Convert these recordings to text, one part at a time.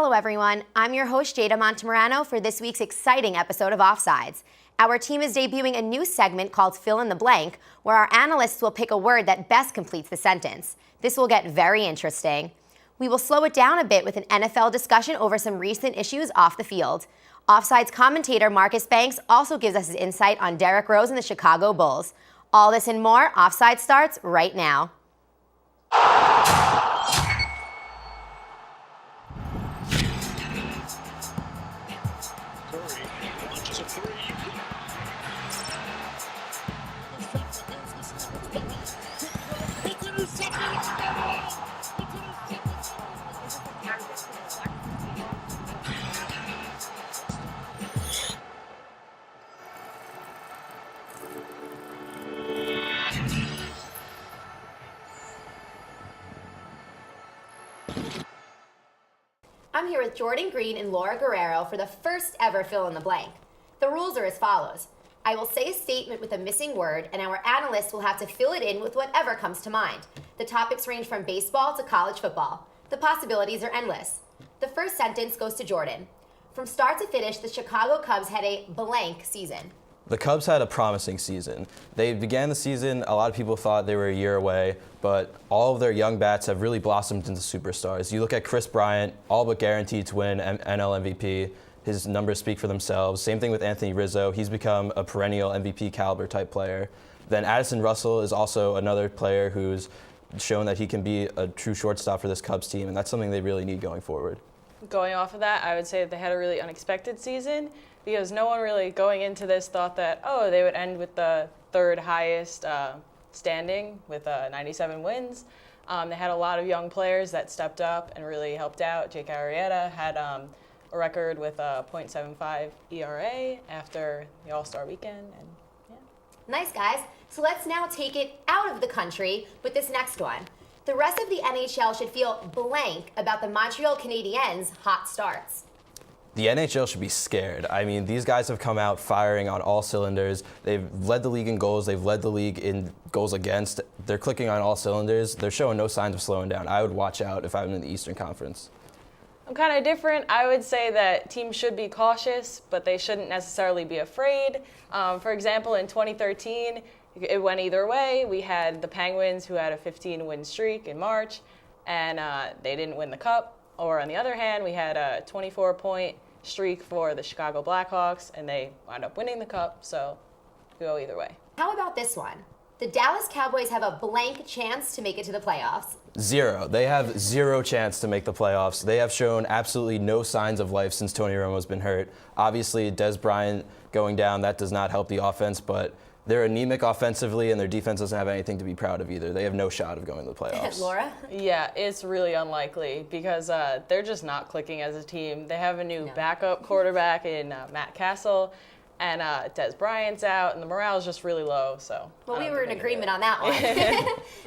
Hello everyone, I'm your host Jada Montemurano for this week's exciting episode of Offsides. Our team is debuting a new segment called Fill in the Blank, where our analysts will pick a word that best completes the sentence. This will get very interesting. We will slow it down a bit with an NFL discussion over some recent issues off the field. Offsides commentator Marcus Banks also gives us his insight on Derrick Rose and the Chicago Bulls. All this and more, Offside starts right now. I'm here with Jordan Green and Laura Guerrero for the first ever Fill in the Blank. The rules are as follows. I will say a statement with a missing word, and our analysts will have to fill it in with whatever comes to mind. The topics range from baseball to college football. The possibilities are endless. The first sentence goes to Jordan. From start to finish, the Chicago Cubs had a blank season. The Cubs had a promising season. They began the season, a lot of people thought they were a year away, but all of their young bats have really blossomed into superstars. You look at Chris Bryant, all but guaranteed to win NL MVP. His numbers speak for themselves. Same thing with Anthony Rizzo. He's become a perennial MVP caliber type player. Then Addison Russell is also another player who's shown that he can be a true shortstop for this Cubs team, and that's something they really need going forward. Going off of that, I would say that they had a really unexpected season because no one really going into this thought that, they would end with the third highest standing with 97 wins. They had a lot of young players that stepped up and really helped out. Jake Arrieta had a record with a .75 ERA after the All-Star weekend. And Nice, guys. So let's now take it out of the country with this next one. The rest of the NHL should feel blank about the Montreal Canadiens' hot starts. The NHL should be scared. I mean, these guys have come out firing on all cylinders. They've led the league in goals. They've led the league in goals against. They're clicking on all cylinders. They're showing no signs of slowing down. I would watch out if I'm in the Eastern Conference. I'm kind of different. I would say that teams should be cautious, but they shouldn't necessarily be afraid. For example, in 2013, it went either way. We had the Penguins, who had a 15-win streak in March, and they didn't win the Cup. Or on the other hand, we had a 24-point streak for the Chicago Blackhawks, and they wound up winning the Cup, so it could go either way. How about this one? The Dallas Cowboys have a blank chance to make it to the playoffs. Zero. They have zero chance to make the playoffs. They have shown absolutely no signs of life since Tony Romo's been hurt. Obviously, Des Bryant going down, that does not help the offense, but they're anemic offensively, and their defense doesn't have anything to be proud of either. They have no shot of going to the playoffs. Laura? Yeah, it's really unlikely because they're just not clicking as a team. They have a new backup quarterback in Matt Castle, and Des Bryant's out, and the morale is just really low. So well, we were in agreement on that one.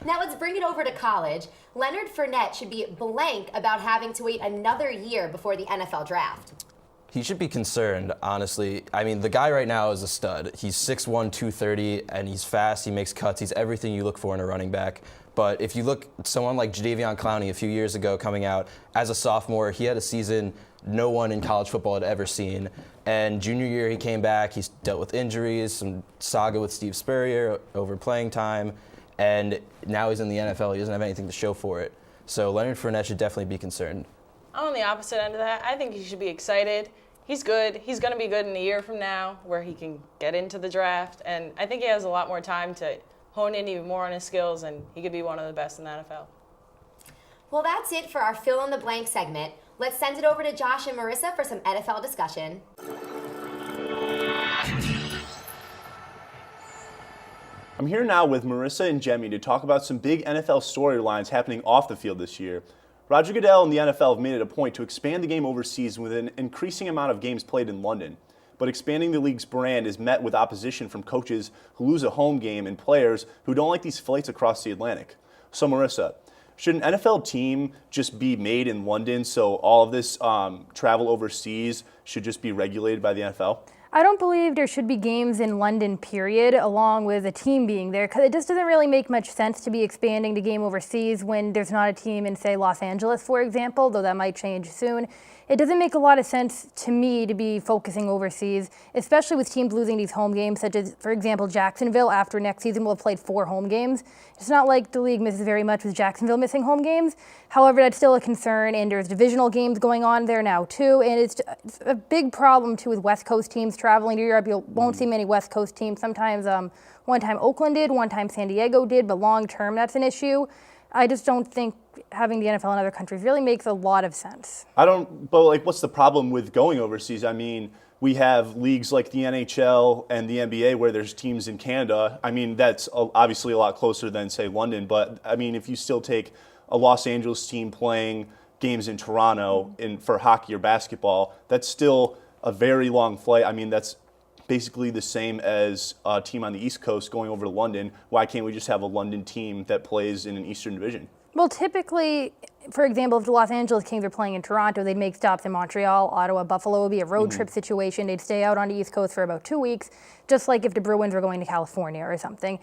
Now let's bring it over to college. Leonard Fournette should be blank about having to wait another year before the NFL draft. He should be concerned, honestly. I mean, the guy right now is a stud. He's 6'1", 230, and he's fast, he makes cuts, he's everything you look for in a running back. But if you look at someone like Jadeveon Clowney a few years ago coming out as a sophomore, he had a season no one in college football had ever seen. And junior year, he came back, he's dealt with injuries, some saga with Steve Spurrier over playing time, and now he's in the NFL, he doesn't have anything to show for it. So Leonard Fournette should definitely be concerned. I'm on the opposite end of that. I think he should be excited. He's good. He's going to be good in a year from now where he can get into the draft. And I think he has a lot more time to hone in even more on his skills, and he could be one of the best in the NFL. Well, that's it for our Fill in the Blank segment. Let's send it over to Josh and Marissa for some NFL discussion. I'm here now with Marissa and Jemmy to talk about some big NFL storylines happening off the field this year. Roger Goodell and the NFL have made it a point to expand the game overseas with an increasing amount of games played in London. But expanding the league's brand is met with opposition from coaches who lose a home game and players who don't like these flights across the Atlantic. So Marissa, should an NFL team just be made in London so all of this travel overseas should just be regulated by the NFL? I don't believe there should be games in London, period, along with a team being there, because it just doesn't really make much sense to be expanding the game overseas when there's not a team in, say, Los Angeles, for example, though that might change soon. it doesn't make a lot of sense to me to be focusing overseas, especially with teams losing these home games, such as, for example, Jacksonville after next season will have played 4 home games. It's not like the league misses very much with Jacksonville missing home games. However, that's still a concern, and there's divisional games going on there now too, and it's a big problem too with West Coast teams traveling to Europe. You won't see many West Coast teams. Sometimes one time Oakland did, one time San Diego did, but long term that's an issue. I just don't think having the NFL in other countries really makes a lot of sense. But like, what's the problem with going overseas? I mean, we have leagues like the NHL and the NBA where there's teams in Canada. I mean, that's obviously a lot closer than, say, London. But, I mean, if you still take a Los Angeles team playing games in Toronto for hockey or basketball, that's still a very long flight. I mean, that's basically the same as a team on the East Coast going over to London. Why can't we just have a London team that plays in an Eastern Division? Well, typically, for example, if the Los Angeles Kings are playing in Toronto, they'd make stops in Montreal, Ottawa, Buffalo. It would be a road trip situation. They'd stay out on the East Coast for about 2 weeks, just like if the Bruins were going to California or something.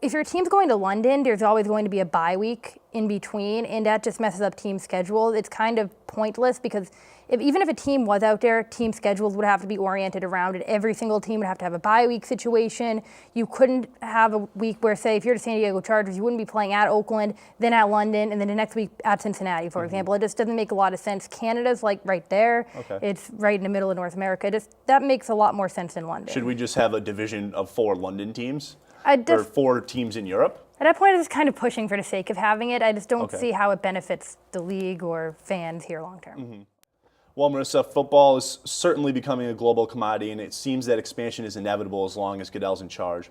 If your team's going to London, there's always going to be a bye week in between, and that just messes up team schedules. It's kind of pointless because even if a team was out there, team schedules would have to be oriented around it. Every single team would have to have a bye week situation. You couldn't have a week where, say, if you're the San Diego Chargers, you wouldn't be playing at Oakland, then at London, and then the next week at Cincinnati, for example. It just doesn't make a lot of sense. Canada's like right there. Okay. It's right in the middle of North America. That makes a lot more sense than London. Should we just have a division of 4 London teams? I Or 4 teams in Europe? At that point, I'm just kind of pushing for the sake of having it. I just don't see how it benefits the league or fans here long term. Well, Marissa, football is certainly becoming a global commodity, and it seems that expansion is inevitable as long as Goodell's in charge.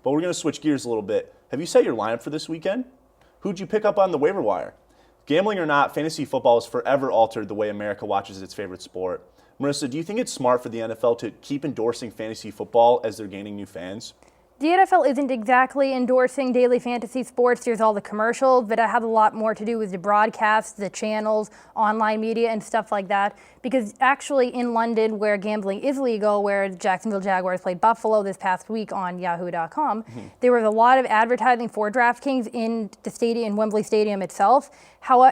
But we're going to switch gears a little bit. Have you set your lineup for this weekend? Who'd you pick up on the waiver wire? Gambling or not, fantasy football has forever altered the way America watches its favorite sport. Marissa, do you think it's smart for the NFL to keep endorsing fantasy football as they're gaining new fans? The NFL isn't exactly endorsing daily fantasy sports. There's all the commercials, but it has a lot more to do with the broadcasts, the channels, online media, and stuff like that. Because actually in London, where gambling is legal, where the Jacksonville Jaguars played Buffalo this past week on yahoo.com, there was a lot of advertising for DraftKings in the stadium, in Wembley Stadium itself,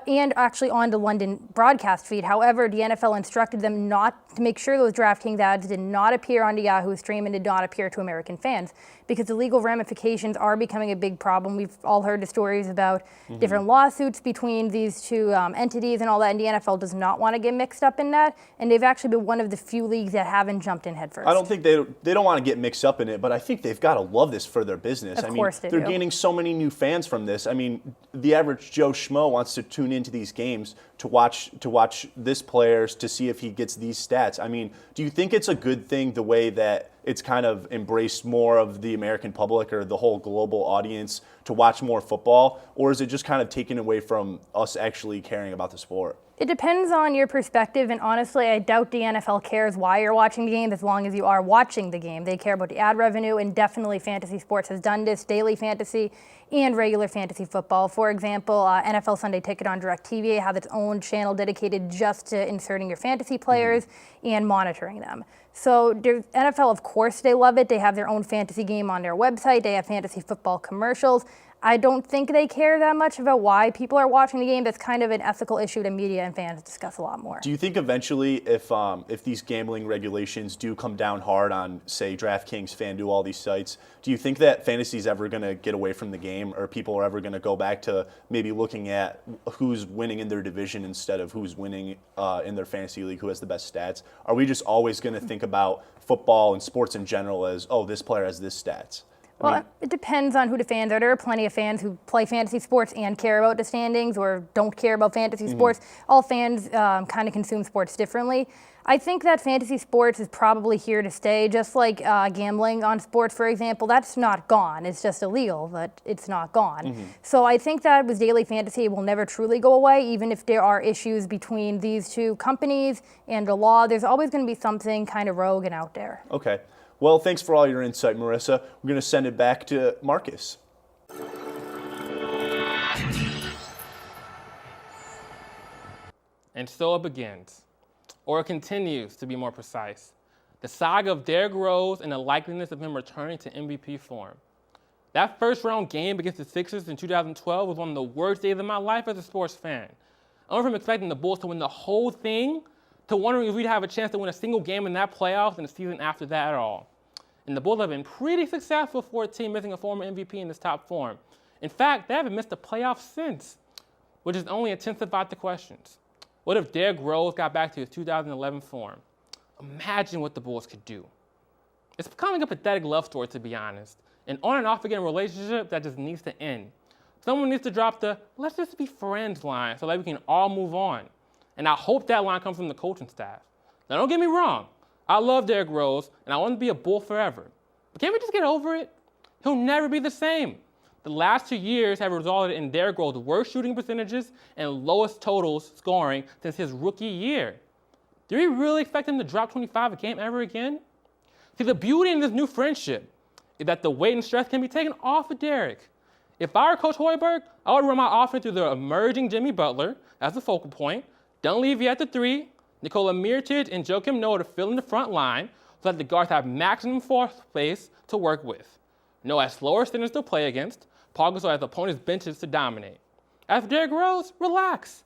and actually on the London broadcast feed. However, the NFL instructed them not to make sure those DraftKings ads did not appear on the Yahoo stream and did not appear to American fans, because the legal ramifications are becoming a big problem. We've all heard the stories about different lawsuits between these two entities and all that, and the NFL does not want to get mixed up in that, and they've actually been one of the few leagues that haven't jumped in headfirst. I don't think they don't want to get mixed up in it, but I think they've got to love this for their business. Of course they they're do. gaining so many new fans from this. I mean, the average Joe Schmo wants to tune into these games to watch this player to see if he gets these stats. I mean, do you think it's a good thing the way that it's kind of embraced more of the American public or the whole global audience to watch more football, or is it just kind of taken away from us actually caring about the sport? It depends on your perspective, and honestly, I doubt the NFL cares why you're watching the game as long as you are watching the game. They care about the ad revenue, and definitely fantasy sports has done this, daily fantasy and regular fantasy football. For example, NFL Sunday Ticket on DirecTV has its own channel dedicated just to inserting your fantasy players and monitoring them. So NFL, of course, they love it. They have their own fantasy game on their website. They have fantasy football commercials. I don't think they care that much about why people are watching the game. That's kind of an ethical issue that media and fans discuss a lot more. Do you think eventually, if these gambling regulations do come down hard on, say, DraftKings, FanDuel, all these sites, do you think that fantasy is ever going to get away from the game, or people are ever going to go back to maybe looking at who's winning in their division instead of who's winning in their fantasy league, who has the best stats? Are we just always going to think about football and sports in general as, oh, this player has this stats? Well, it depends on who the fans are. There are plenty of fans who play fantasy sports and care about the standings or don't care about fantasy sports. All fans kind of consume sports differently. I think that fantasy sports is probably here to stay, just like gambling on sports, for example. That's not gone. It's just illegal, but it's not gone. So I think that with daily fantasy, it will never truly go away, even if there are issues between these two companies and the law. There's always going to be something kind of rogue and out there. Okay. Well, thanks for all your insight, Marissa. We're going to send it back to Marcus. And so it begins, or it continues, to be more precise. The saga of Derrick Rose and the likeliness of him returning to MVP form. That first-round game against the Sixers in 2012 was one of the worst days of my life as a sports fan. I went from expecting the Bulls to win the whole thing to wondering if we'd have a chance to win a single game in that playoffs and the season after that at all. And the Bulls have been pretty successful for a team missing a former MVP in this top form. In fact, they haven't missed a playoff since, which has only intensified the questions. What if Derrick Rose got back to his 2011 form? Imagine what the Bulls could do. It's becoming a pathetic love story, to be honest. An on and off again relationship that just needs to end. Someone needs to drop the "let's just be friends" line so that we can all move on. And I hope that line comes from the coaching staff. Now, don't get me wrong. I love Derrick Rose, and I want to be a Bull forever. But can't we just get over it? He'll never be the same. The last 2 years have resulted in Derrick Rose's worst shooting percentages and lowest totals scoring since his rookie year. Do we really expect him to drop 25 a game ever again? See, the beauty in this new friendship is that the weight and stress can be taken off of Derrick. If I were Coach Hoiberg, I would run my offense through the emerging Jimmy Butler as the focal point, Dunleavy at the 3, Nikola Mirotic and Joakim Noah to fill in the front line so that the guards have maximum floor space to work with. Noah has slower centers to play against, Paul Gasol has opponents' benches to dominate. As for Derrick Rose, relax.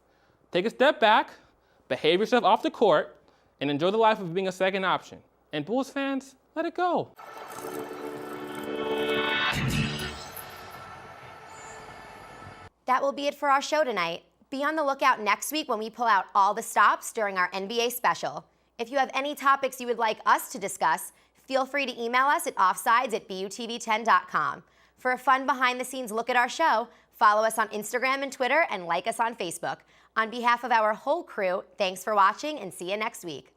Take a step back, behave yourself off the court, and enjoy the life of being a second option. And Bulls fans, let it go. That will be it for our show tonight. Be on the lookout next week when we pull out all the stops during our NBA special. If you have any topics you would like us to discuss, feel free to email us at offsides@butv10.com. For a fun behind-the-scenes look at our show, follow us on Instagram and Twitter and like us on Facebook. On behalf of our whole crew, thanks for watching and see you next week.